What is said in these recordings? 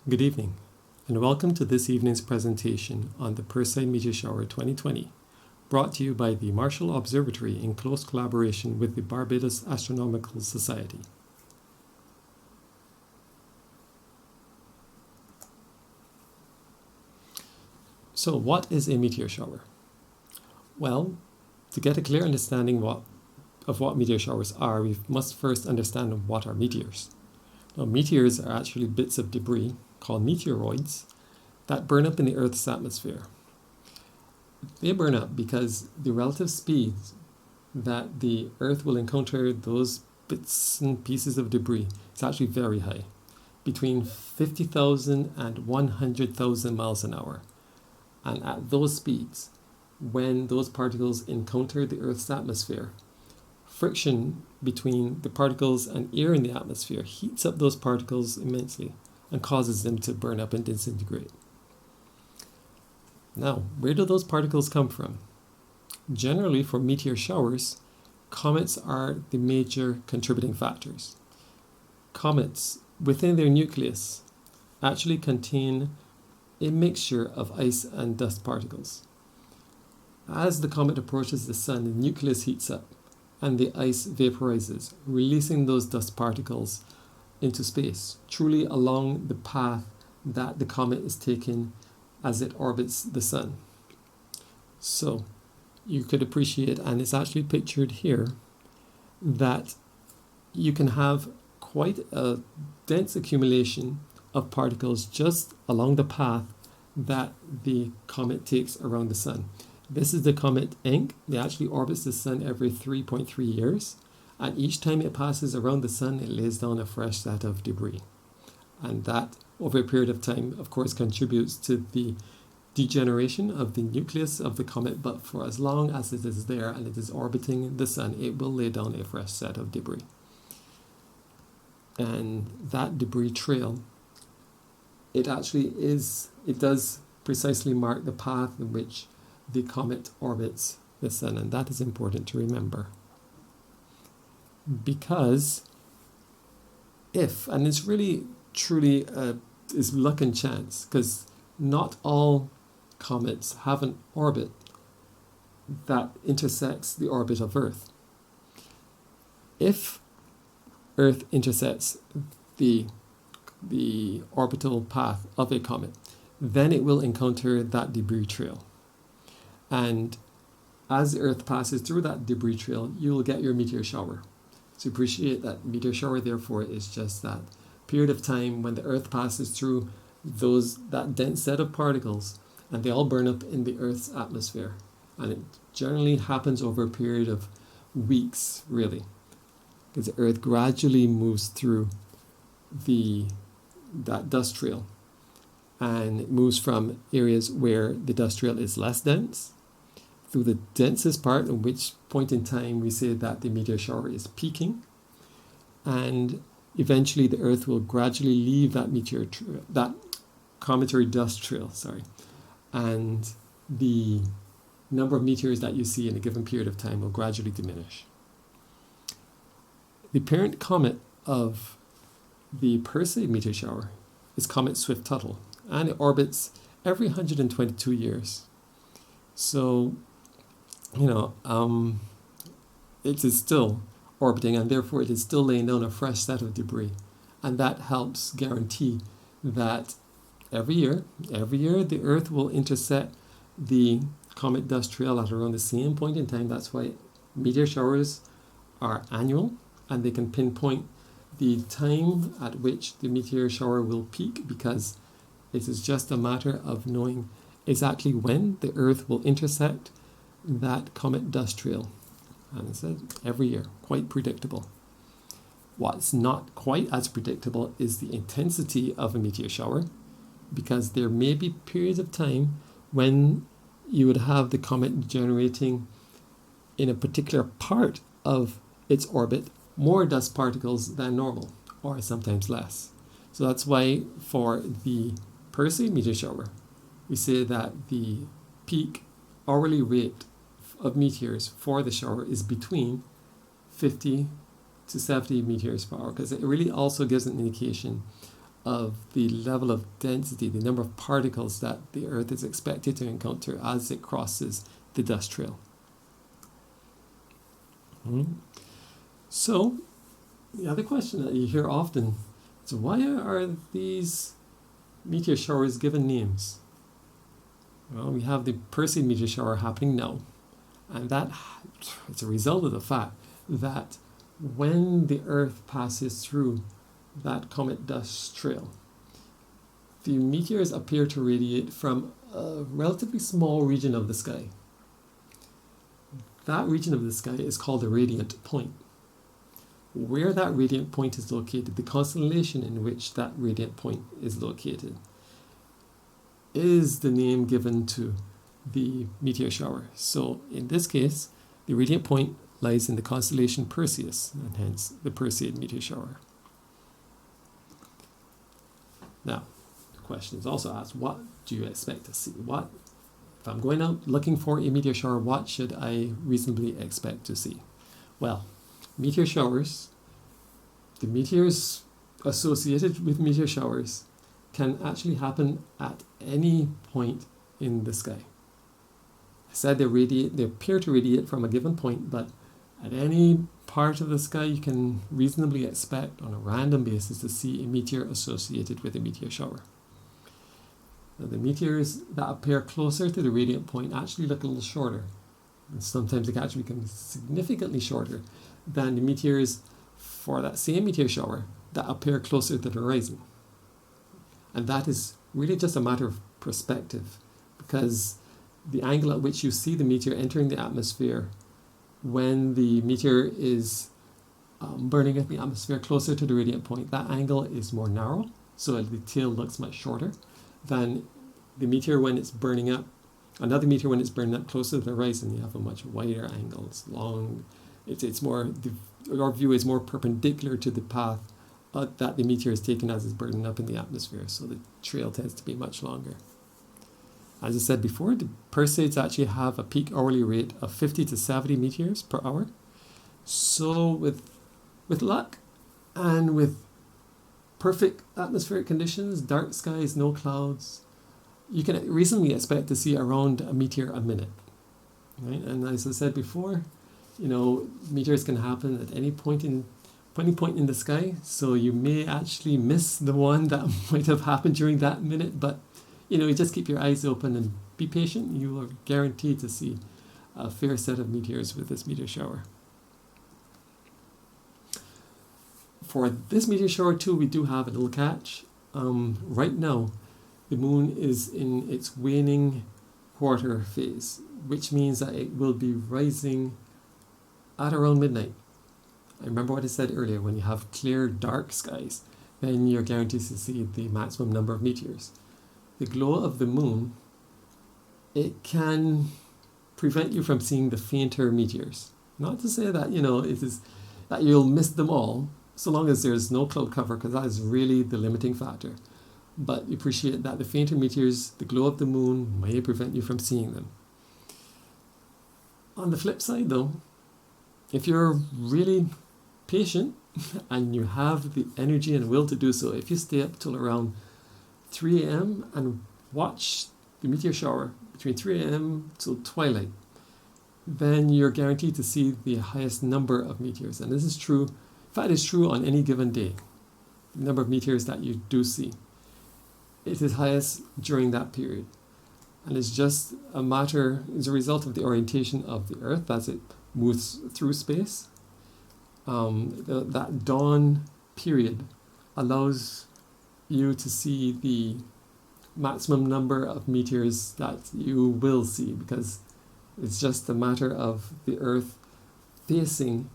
Good evening, and welcome to this evening's presentation on the Perseid Meteor Shower 2020, brought to you by the Marshall Observatory in close collaboration with the Barbados Astronomical Society. So, what is a meteor shower? Well, to get a clear understanding of what meteor showers are, we must first understand what are meteors. Now, meteors are actually bits of debris called meteoroids that burn up in the Earth's atmosphere. They burn up because the relative speeds that the Earth will encounter those bits and pieces of debris is actually very high, between 50,000 and 100,000 miles an hour. And at those speeds, when those particles encounter the Earth's atmosphere, friction between the particles and air in the atmosphere heats up those particles immensely and causes them to burn up and disintegrate. Now, where do those particles come from? Generally, for meteor showers, comets are the major contributing factors. Comets, within their nucleus, actually contain a mixture of ice and dust particles. As the comet approaches the sun, the nucleus heats up and the ice vaporizes, releasing those dust particles into space, truly along the path that the comet is taking as it orbits the sun. So you could appreciate, and it's actually pictured here, that you can have quite a dense accumulation of particles just along the path that the comet takes around the sun. This is the comet Encke. It actually orbits the sun every 3.3 years. And each time it passes around the sun, it lays down a fresh set of debris. And that, over a period of time, of course, contributes to the degeneration of the nucleus of the comet. But for as long as it is there and it is orbiting the sun, it will lay down a fresh set of debris. And that debris trail, it does precisely mark the path in which the comet orbits the sun. And that is important to remember. Because and it's really truly is luck and chance, because not all comets have an orbit that intersects the orbit of Earth. If Earth intersects the orbital path of a comet, then it will encounter that debris trail. And as the Earth passes through that debris trail, you will get your meteor shower. So appreciate that meteor shower, therefore, is just that period of time when the Earth passes through that dense set of particles, and they all burn up in the Earth's atmosphere. And it generally happens over a period of weeks, really, because the Earth gradually moves through that dust trail, and it moves from areas where the dust trail is less dense through the densest part, at which point in time we say that the meteor shower is peaking, and eventually the Earth will gradually leave that cometary dust trail, and the number of meteors that you see in a given period of time will gradually diminish. The parent comet of the Perseid meteor shower is Comet Swift-Tuttle, and it orbits every 122 years. So, it is still orbiting, and therefore it is still laying down a fresh set of debris. And that helps guarantee that every year the Earth will intersect the comet dust trail at around the same point in time. That's why meteor showers are annual, and they can pinpoint the time at which the meteor shower will peak, because it is just a matter of knowing exactly when the Earth will intersect that comet dust trail. And it's every year, quite predictable. What's not quite as predictable is the intensity of a meteor shower, because there may be periods of time when you would have the comet generating in a particular part of its orbit more dust particles than normal, or sometimes less. So that's why for the Perseid meteor shower, we say that the peak hourly rate of meteors for the shower is between 50 to 70 meteors per hour, because it really also gives an indication of the level of density, the number of particles that the Earth is expected to encounter as it crosses the dust trail. So, the other question that you hear often is, why are these meteor showers given names? Well, we have the Perseid meteor shower happening now, and that it's a result of the fact that when the Earth passes through that comet dust trail, the meteors appear to radiate from a relatively small region of the sky. That region of the sky is called the radiant point. Where that radiant point is located, the constellation in which that radiant point is located, is the name given to the meteor shower. So in this case, the radiant point lies in the constellation Perseids, and hence the Perseid meteor shower. Now, the question is also asked, what do you expect to see? If I'm going out looking for a meteor shower, what should I reasonably expect to see? Well, meteor showers, the meteors associated with meteor showers can actually happen at any point in the sky. I said they appear to radiate from a given point, but at any part of the sky you can reasonably expect on a random basis to see a meteor associated with a meteor shower. Now, the meteors that appear closer to the radiant point actually look a little shorter, and sometimes they can actually become significantly shorter than the meteors for that same meteor shower that appear closer to the horizon. And that is really just a matter of perspective, because the angle at which you see the meteor entering the atmosphere when the meteor is burning in the atmosphere closer to the radiant point, that angle is more narrow, so the tail looks much shorter than the meteor when it's burning up. Another meteor when it's burning up closer to the horizon, you have a much wider angle. It's long. It's more. Our view is more perpendicular to the path that the meteor is taking as it's burning up in the atmosphere. So the trail tends to be much longer. As I said before, the Perseids actually have a peak hourly rate of 50 to 70 meteors per hour. So with luck and with perfect atmospheric conditions, dark skies, no clouds, you can reasonably expect to see around a meteor a minute. Right? And as I said before, meteors can happen at any point in the sky, so you may actually miss the one that might have happened during that minute, but you just keep your eyes open and be patient. You are guaranteed to see a fair set of meteors with this meteor shower. For this meteor shower too, we do have a little catch. Right now, the moon is in its waning quarter phase, which means that it will be rising at around midnight. I remember what I said earlier, when you have clear, dark skies, then you're guaranteed to see the maximum number of meteors. The glow of the moon, it can prevent you from seeing the fainter meteors. Not to say that, it is that you'll miss them all, so long as there's no cloud cover, because that is really the limiting factor. But you appreciate that the fainter meteors, the glow of the moon, may prevent you from seeing them. On the flip side though, if you're really patient and you have the energy and will to do so, if you stay up till around 3 a.m. and watch the meteor shower between 3 a.m. till twilight, then you're guaranteed to see the highest number of meteors. And this is true, in fact, it's true on any given day. The number of meteors that you do see, it is highest during that period. And it's just a result of the orientation of the Earth as it moves through space. That dawn period allows you to see the maximum number of meteors that you will see, because it's just a matter of the Earth facing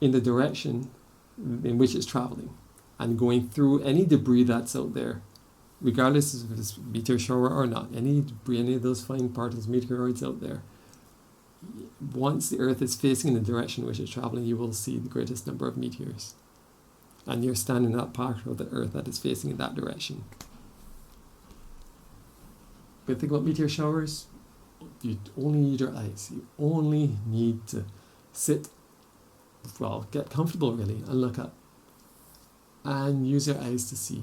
in the direction in which it's traveling and going through any debris that's out there, regardless if it's meteor shower or not, any debris, any of those fine particles, meteoroids out there. Once the Earth is facing in the direction in which it's traveling, you will see the greatest number of meteors. And you're standing in that part of the Earth that is facing in that direction. But think about meteor showers, you only need your eyes. You only need to get comfortable really, and look up. And use your eyes to see.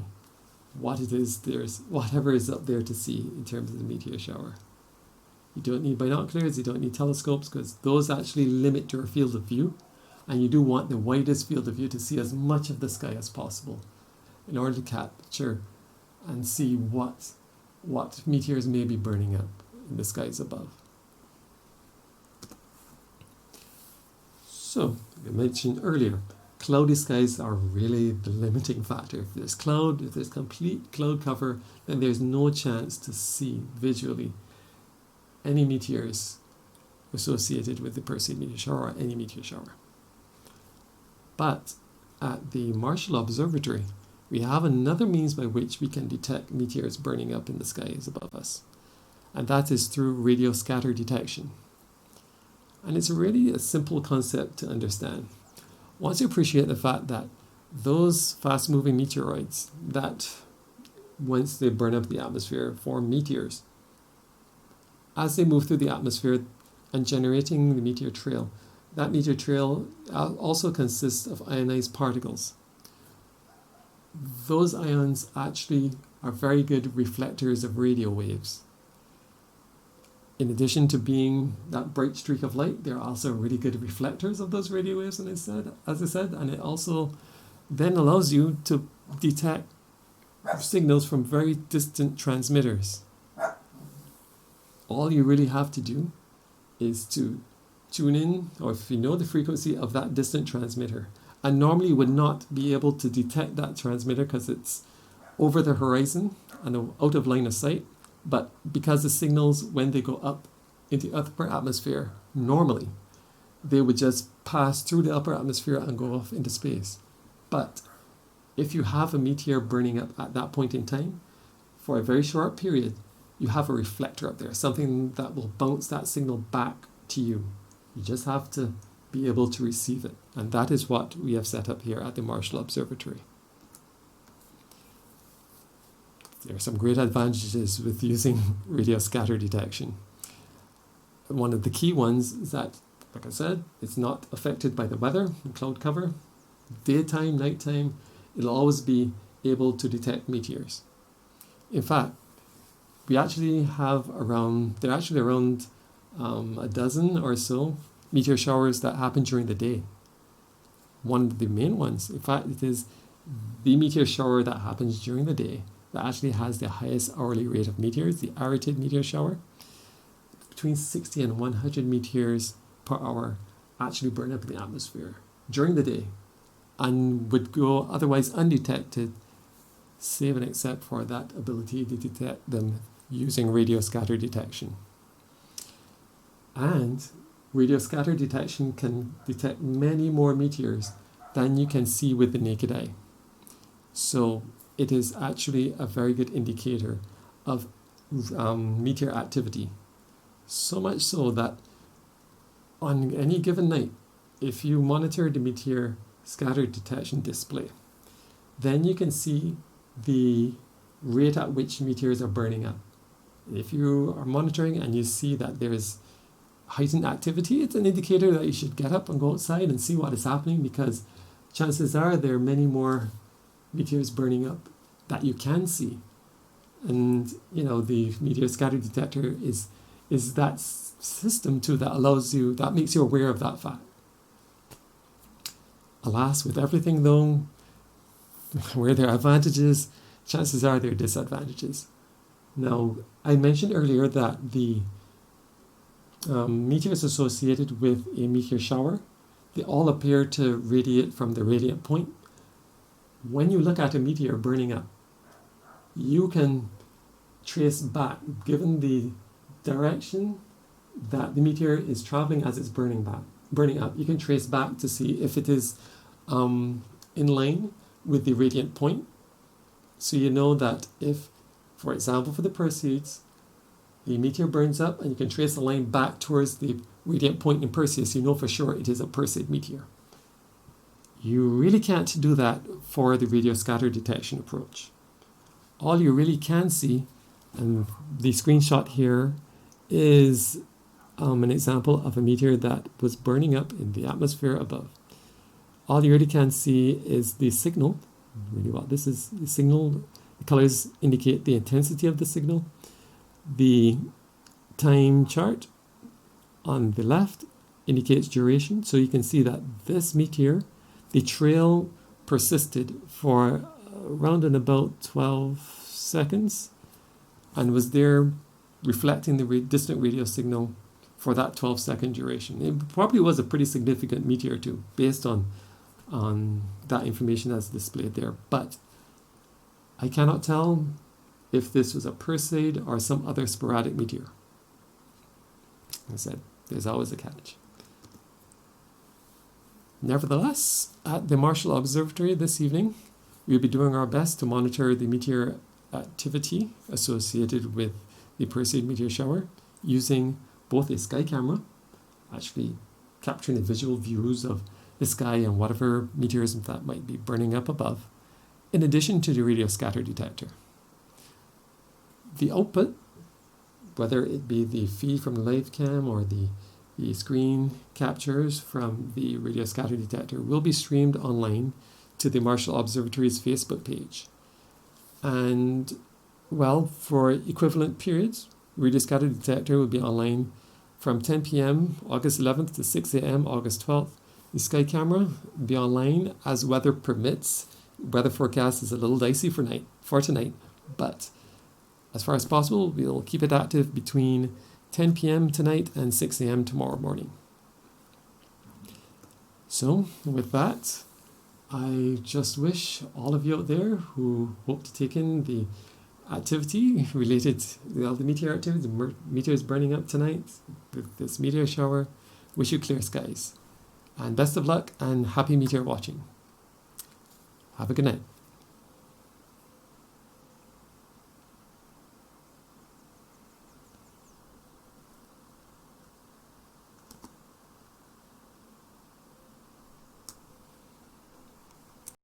what it is, there's whatever is up there to see in terms of the meteor shower. You don't need binoculars, you don't need telescopes, because those actually limit your field of view, and you do want the widest field of view to see as much of the sky as possible in order to capture and see what meteors may be burning up in the skies above. So, I mentioned earlier, cloudy skies are really the limiting factor. If there's cloud, if there's complete cloud cover, then there's no chance to see visually any meteors associated with the Perseid meteor shower or any meteor shower. But at the Marshall Observatory, we have another means by which we can detect meteors burning up in the skies above us, and that is through radio scatter detection. And it's really a simple concept to understand. Once you appreciate the fact that those fast-moving meteoroids, that once they burn up the atmosphere, form meteors, as they move through the atmosphere and generating the meteor trail, that meteor trail also consists of ionized particles. Those ions actually are very good reflectors of radio waves. In addition to being that bright streak of light, they're also really good reflectors of those radio waves, as I said, and it also then allows you to detect signals from very distant transmitters. All you really have to do is to tune in, or if you know the frequency of that distant transmitter, and normally you would not be able to detect that transmitter because it's over the horizon and out of line of sight, but because the signals, when they go up into the upper atmosphere, normally they would just pass through the upper atmosphere and go off into space. But if you have a meteor burning up at that point in time, for a very short period, you have a reflector up there, something that will bounce that signal back to you. You just have to be able to receive it. And that is what we have set up here at the Marshall Observatory. There are some great advantages with using radio scatter detection. One of the key ones is that, like I said, it's not affected by the weather and cloud cover. Daytime, nighttime, it'll always be able to detect meteors. In fact, there are actually around a dozen or so meteor showers that happen during the day. One of the main ones, in fact, it is the meteor shower that happens during the day that actually has the highest hourly rate of meteors, the Arctic meteor shower. Between 60 and 100 meteors per hour actually burn up in the atmosphere during the day and would go otherwise undetected, save and except for that ability to detect them using radio scatter detection. And radio scatter detection can detect many more meteors than you can see with the naked eye. So it is actually a very good indicator of meteor activity. So much so that on any given night, if you monitor the meteor scatter detection display, then you can see the rate at which meteors are burning up. If you are monitoring and you see that there is heightened activity, it's an indicator that you should get up and go outside and see what is happening, because chances are there are many more meteors burning up that you can see. And the meteor scatter detector is that system too that makes you aware of that fact. Alas, with everything though, where there are advantages, chances are there are disadvantages. Now, I mentioned earlier that the meteors associated with a meteor shower, they all appear to radiate from the radiant point. When you look at a meteor burning up, you can trace back, given the direction that the meteor is traveling as it's burning up, you can trace back to see if it is in line with the radiant point. So you know that if, for example, for the Perseids, the meteor burns up and you can trace a line back towards the radiant point in Perseus, you know for sure it is a Perseid meteor. You really can't do that for the radio scatter detection approach. All you really can see, and the screenshot here is an example of a meteor that was burning up in the atmosphere above. All you really can see is the signal. Really, what this is the signal The colours indicate the intensity of the signal. The time chart on the left indicates duration, so you can see that this meteor, the trail persisted for around and about 12 seconds and was there reflecting the distant radio signal for that 12-second duration. It probably was a pretty significant meteor too, based on that information that's displayed there. But I cannot tell if this was a Perseid or some other sporadic meteor. Like I said, there's always a catch. Nevertheless, at the Marshall Observatory this evening, we'll be doing our best to monitor the meteor activity associated with the Perseid meteor shower using both a sky camera, actually capturing the visual views of the sky and whatever meteors that might be burning up above, in addition to the radio scatter detector. The output, whether it be the feed from the live cam or the screen captures from the radio scatter detector, will be streamed online to the Marshall Observatory's Facebook page. And, well, for equivalent periods, radio scatter detector will be online from 10 p.m. August 11th to 6 a.m. August 12th. The sky camera will be online as weather permits. Weather forecast is a little dicey for tonight, but as far as possible, we'll keep it active between 10 p.m. tonight and 6 a.m. tomorrow morning. So, with that, I just wish all of you out there who hope to take in the activity related to the meteor activity, the meteors burning up tonight with this meteor shower, wish you clear skies. And best of luck and happy meteor watching. Have a good night.